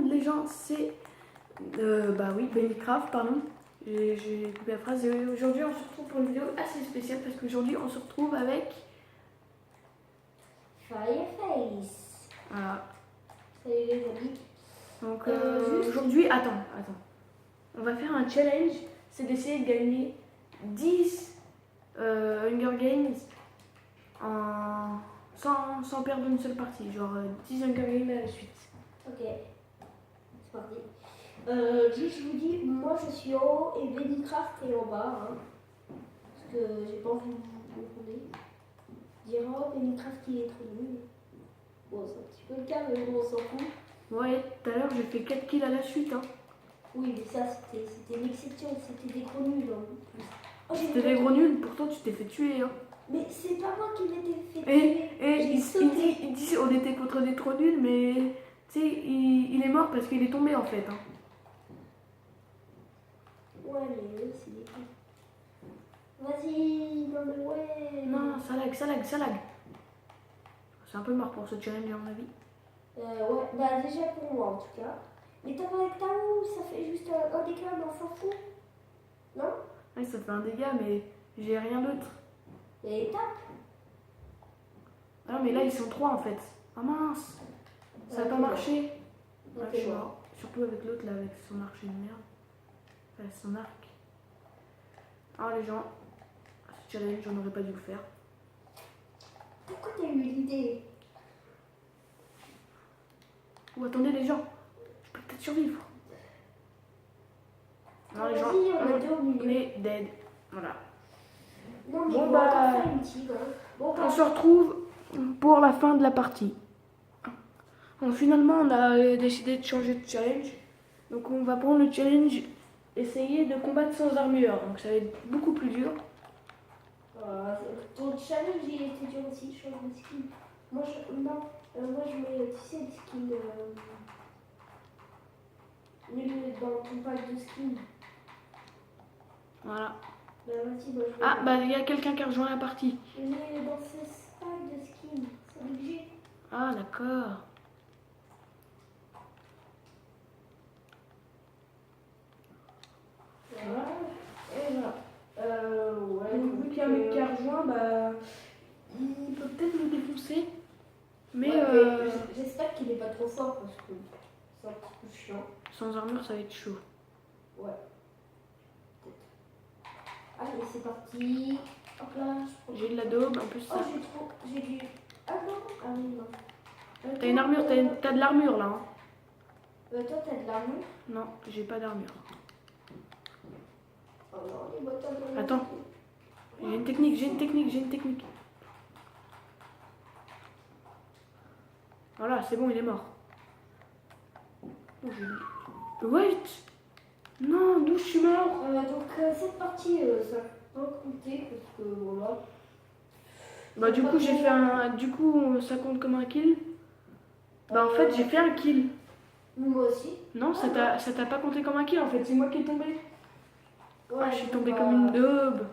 les gens, c'est bah oui, Minecraft, pardon. J'ai coupé la phrase. Et aujourd'hui, on se retrouve pour une vidéo assez spéciale parce qu'aujourd'hui, on se retrouve avec. Fireface. Voilà. Salut les amis. Donc Juste- aujourd'hui, attends. On va faire un challenge. C'est d'essayer de gagner 10 Hunger Games sans perdre une seule partie. Genre 10 Hunger Games à la suite. Ok, c'est parti. Juste, je vous dis, moi je suis en haut et Minecraft est en bas. Hein, parce que j'ai pas envie de vous confondre. Dire oh, Minecraft il est trop nul. Bon, c'est un petit peu le cas, mais bon, on s'en fout. Ouais, tout à l'heure, j'ai fait 4 kills à la suite. Hein. Oui, mais ça c'était une exception, c'était des gros nuls en plus. Oh, j'ai C'était des gros nuls, pourtant tu t'es fait tuer. Hein. Mais c'est pas moi qui m'étais fait Et J'ai il sauté. dit on était contre des trop nuls, mais tu sais, il est mort parce qu'il est tombé en fait. Hein. Ouais, mais eux, c'est des cons. Vas-y, non mais ouais. Non, ça lag. C'est un peu mort pour ce challenge à mon avis. Ouais, bah déjà pour moi en tout cas. Mais t'as pas avec ta roue, ça fait juste un dégât, mais on s'en fout. Non? Ouais, ça fait un dégât, mais j'ai rien d'autre. Et tape. Ah non, mais là ils sont 3 en fait. Ah mince, ça n'a pas marché. Ok, Ouais, je suis bon. mort. Surtout avec l'autre là, avec son archer de merde. Avec son arc. Ah les gens, ce challenge, j'en aurais pas dû le faire. Pourquoi t'as eu l'idée? Ou attendez les gens, je peux peut-être survivre. Non les gens, Vas-y, on est deux au on milieu. est dead. Voilà. Non mais Bon, on bah, va encore faire une tigre. Hein. Bon, On se retrouve pour la fin de la partie. Donc finalement, on a décidé de changer de challenge. Donc on va prendre le challenge, essayer de combattre sans armure. Donc ça va être beaucoup plus dur. ton challenge il était dur aussi, je change de skin. Moi je mets, tu sais, des skins. Dans ton pack de skins. Voilà. Bah vas-y, bah, je Ah mets- bah il y a quelqu'un qui a rejoint la partie. Mais dans ces packs de skins, c'est obligé. Ah d'accord. Voilà. Et voilà. Ouais, Donc vu qu'il y a un mec qui a rejoint, bah il peut peut-être nous défoncer. Mais Ouais, j'espère qu'il est pas trop fort parce que c'est un petit peu chiant. sans armure ça va être chaud. Ouais. Peut-être. Allez, c'est parti. Hop là. J'ai de la daube, en plus Oh, ça. j'ai du. Ah non. Ah oui, non. T'as une armure, t'as de l'armure là. Hein. Toi, t'as de l'armure. Non, j'ai pas d'armure. Oh non, les bottes à l'armure. Attends. J'ai une technique. Voilà, c'est bon, il est mort. Oh, Wait. Non, d'où je suis mort? Donc, cette partie, ça peut compter parce que voilà. Bah du coup j'ai fait un. Du coup ça compte comme un kill. Bah en fait j'ai fait un kill. Moi aussi. Non, ça t'a pas compté comme un kill en fait, c'est moi qui est tombé. Ouais, Ah je suis bon, tombée bah, comme une daube.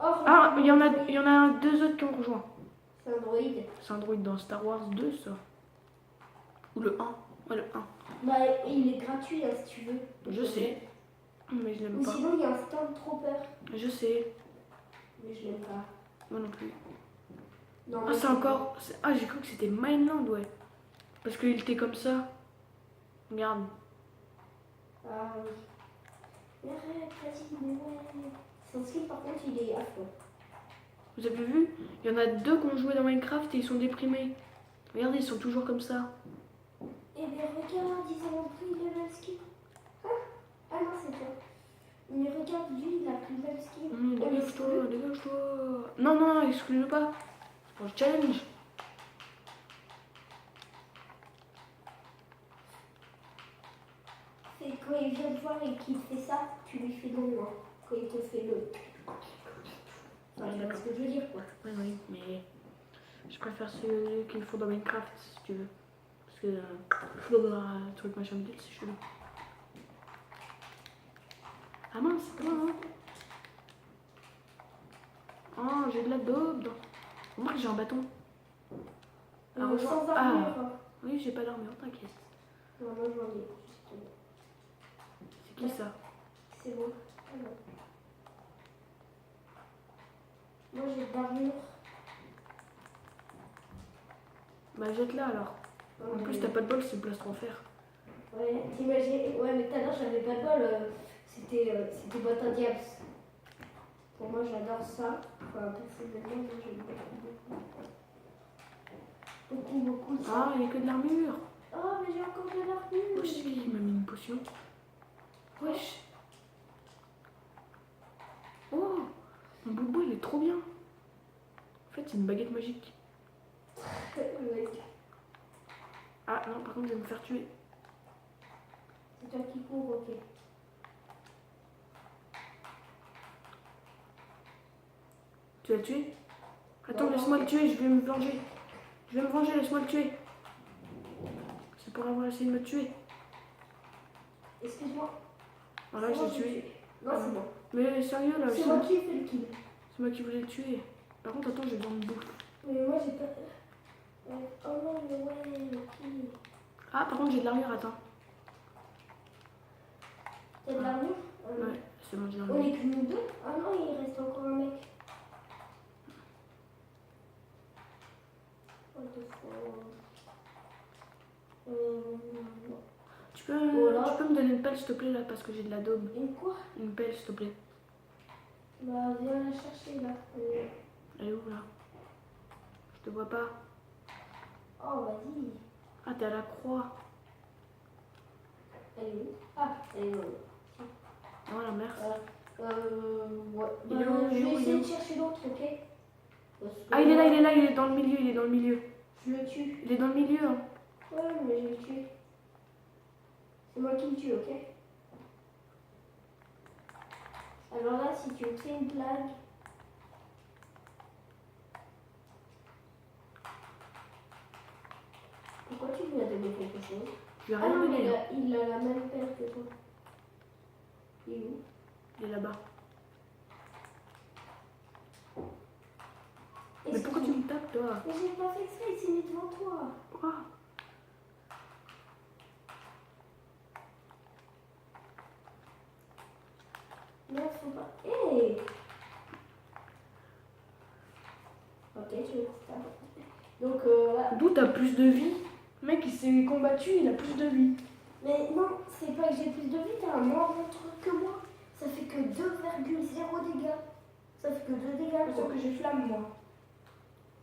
Ah, il y en a deux autres qui ont rejoint. C'est Android. C'est un droïde dans Star Wars 2 ça. Ou le 1. Ouais le 1. Bah, il est gratuit hein, si tu veux. Je sais. Mais je l'aime Ou pas. sinon, il y a un Stormtrooper. Je sais. Mais je l'aime pas. Moi non plus. Non, Ah c'est encore. Ah j'ai cru que c'était Mineland ouais. Parce qu'il était comme ça. Regarde. Ah oui. Mais arrête, vas-y, mais ouais. Son skin, par contre, il est affreux. Vous avez vu? Il y en a deux qui ont joué dans Minecraft et ils sont déprimés. Regardez, ils sont toujours comme ça. Eh bien, regarde, ils ont pris le même skin. Ah non, c'est toi. Mais regarde, lui, il a pris le même skin. Dégage-toi. Non, excuse-le pas. C'est pour le challenge. Et quand il vient te voir et qu'il te fait ça, tu lui fais non, hein. Quand il te fait le. Enfin, tu vois ce que je veux dire, quoi. Oui, mais je préfère ceux qu'il faut dans Minecraft si tu veux. Parce que le truc machin de c'est chelou. Ah mince, c'est pas moi. Oh, j'ai de la daube. Moi j'ai un bâton. Sans armure. Oui, j'ai pas d'armure, t'inquiète. Non, moi j'en ai, justement. C'est qui ça? C'est bon. Ah non. Moi j'ai de l'armure. Bah jette-la alors. En plus t'as pas de bol, c'est une plastron en fer. Ouais, t'imagines. Ouais, mais tout à l'heure j'avais pas de bol. C'était boîte à diable. Pour moi j'adore ça. Enfin, personnellement, moi j'aime beaucoup. Beaucoup ça. Ah, il y a que de l'armure. Oh, mais j'ai encore de l'armure. Wesh, il m'a mis une potion. Wesh. Oh, mon bobo il est trop bien. En fait, c'est une baguette magique. Ouais. Ah non, par contre, je vais me faire tuer. C'est toi qui cours, ok. Tu l'as tué? Attends, Non, laisse-moi non. le tuer, je vais me venger. Je vais me venger, laisse-moi le tuer. C'est pour avoir essayé de me tuer. Excuse-moi. Voilà, C'est moi j'ai qui tué. l'ai Non, c'est bon. Mais sérieux là, C'est moi qui ai fait le kill. c'est moi qui voulais le tuer. Par contre, attends, j'ai besoin de bouffe. Mais moi j'ai pas. Oh non, mais ouais, le kill. Ah, par contre, j'ai de l'armure, attends. T'as de l'armure Ouais, c'est bon, j'ai de On l'armure. est que nous deux. Ah non, il reste encore un mec. What the fuck. Non. Voilà. Tu peux me donner une pelle, s'il te plaît, là, parce que j'ai de la daube. Une quoi? Une pelle, s'il te plaît. Bah, viens la chercher là. Elle est où, là? Je te vois pas. Oh, vas-y. Ah, t'es à la croix. Elle est où? Ah, elle est où? Voilà, merci. Ouais. Il est où, Je il est vais où, il est essayer où de chercher l'autre, ok? Parce que Ah, il est là, il est là, il est dans le milieu, il est dans le milieu. Je le tue. Il est dans le milieu, hein. Ouais, mais je vais le tuer. C'est moi qui le tue, ok? Alors là, si tu me fais une blague. Pourquoi tu lui as donné quelque chose? Je lui ai Ah rien non, donné. il a la même paire que toi. Il est où? Il est là-bas. Mais Est-ce pourquoi que tu me tapes, toi? Mais j'ai pas fait exprès, il s'est mis devant toi. Pourquoi? Non, faut pas. Hé Ok, tu veux ça. Donc là. D'où t'as plus de vie? Le mec, il s'est combattu, il a plus de vie. Mais non, c'est pas que j'ai plus de vie, t'as un moins bon truc que moi. Ça fait que 2,0 dégâts. Ça fait que 2 dégâts. Sauf que j'ai flamme, moi.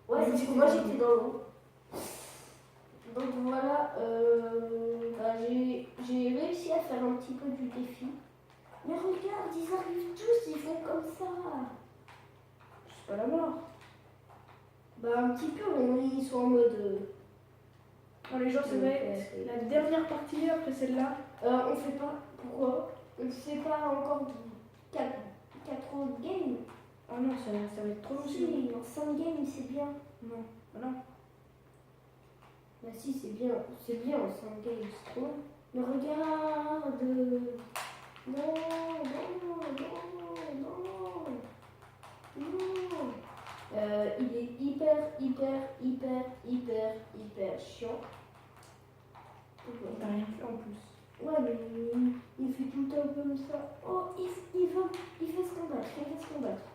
Ouais, Même c'est si parce que t'es moi dans j'étais dans l'eau. Donc voilà, bah, j'ai réussi à faire un petit peu du défi. Mais regarde, ils arrivent tous, ils font comme ça. C'est pas la mort. Bah un petit peu, ils sont en mode. Bon, les gens, ça va être la dernière partie après celle-là. On fait pas. Pourquoi? On fait pas encore 4 autres games. Oh non, ça va être trop long. sinon. Si, en 5 games c'est bien. Non, ah non. Bah si, c'est bien en 5 games, c'est trop. Mais regarde. Non, non, non, non. Non. Il est hyper chiant. T'as rien fait en plus. Ouais, mais il fait tout le temps comme ça. Oh, il fait se combattre, il fait se combattre.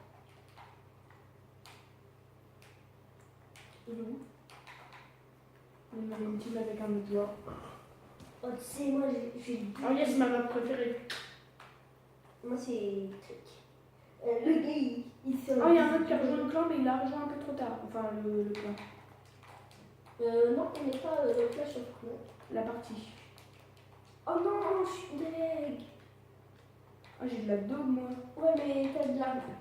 Il est où? Il m'avait une team avec un autre joueur. Oh, tu sais, moi j'ai. Oh yes, ma map préférée. Moi c'est truc. Le gars, il se. Oh, il y a un autre qui a rejoint le clan, mais il a rejoint un peu trop tard. Enfin, le clan. Non, on n'est pas dans Clash of Clans. La partie. Oh non, je suis deg. Ah, j'ai de la daube, moi. Ouais, mais t'as de l'armure.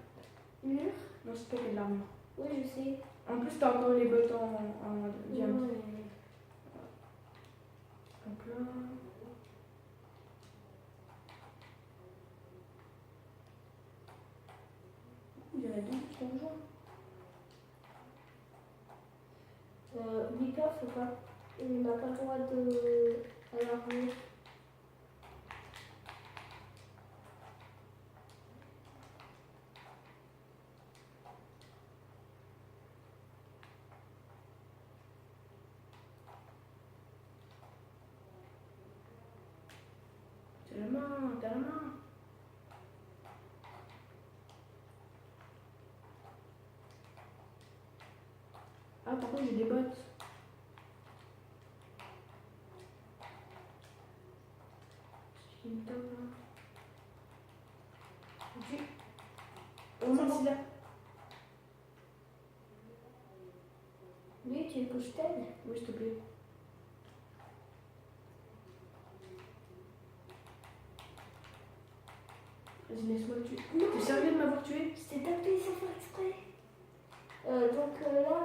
Non, c'est pas que de l'armure. Oui, je sais. En plus, t'as encore les bottes en diamant. Ouais. Donc là. Il y en a deux qui sont rejoints. Vika, faut pas. On n'a pas le droit de. À l'armure. T'as la main, t'as la main. Ah, par contre, j'ai des bottes. J'ai une top là. Ok. Au moins, c'est là. Oui, tu veux que je t'aide? Oui, s'il te plaît. Vas-y, laisse-moi le tuer. T'es sérieux de m'avoir tué? Je t'ai tapé sans faire exprès. Donc là,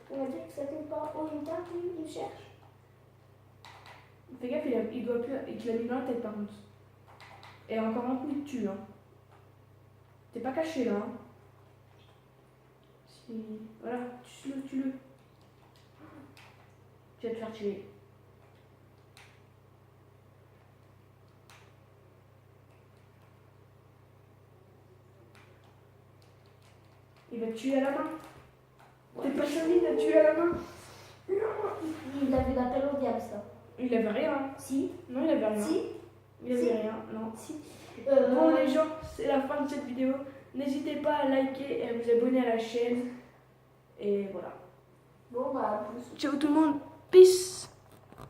on va dire que ça tombe pas haut une table, il me cherche. Fais gaffe, il doit plus. Il te l'a mis dans la tête par contre. Et encore un coup, il te tue. Hein. T'es pas caché là. Hein. Si... Voilà, tue-le, tue-le. Tu vas te faire tuer. Il va te tuer à la main. T'es pas servi de tuer à la main. Il avait l'appel au diable, ça. Il avait rien. Si. Non, il avait rien. Si. Il avait Si. rien, non. Si. Bon les gens, c'est la fin de cette vidéo. N'hésitez pas à liker et à vous abonner à la chaîne. Et voilà. Bon, bah, plus. Ciao tout le monde. Peace.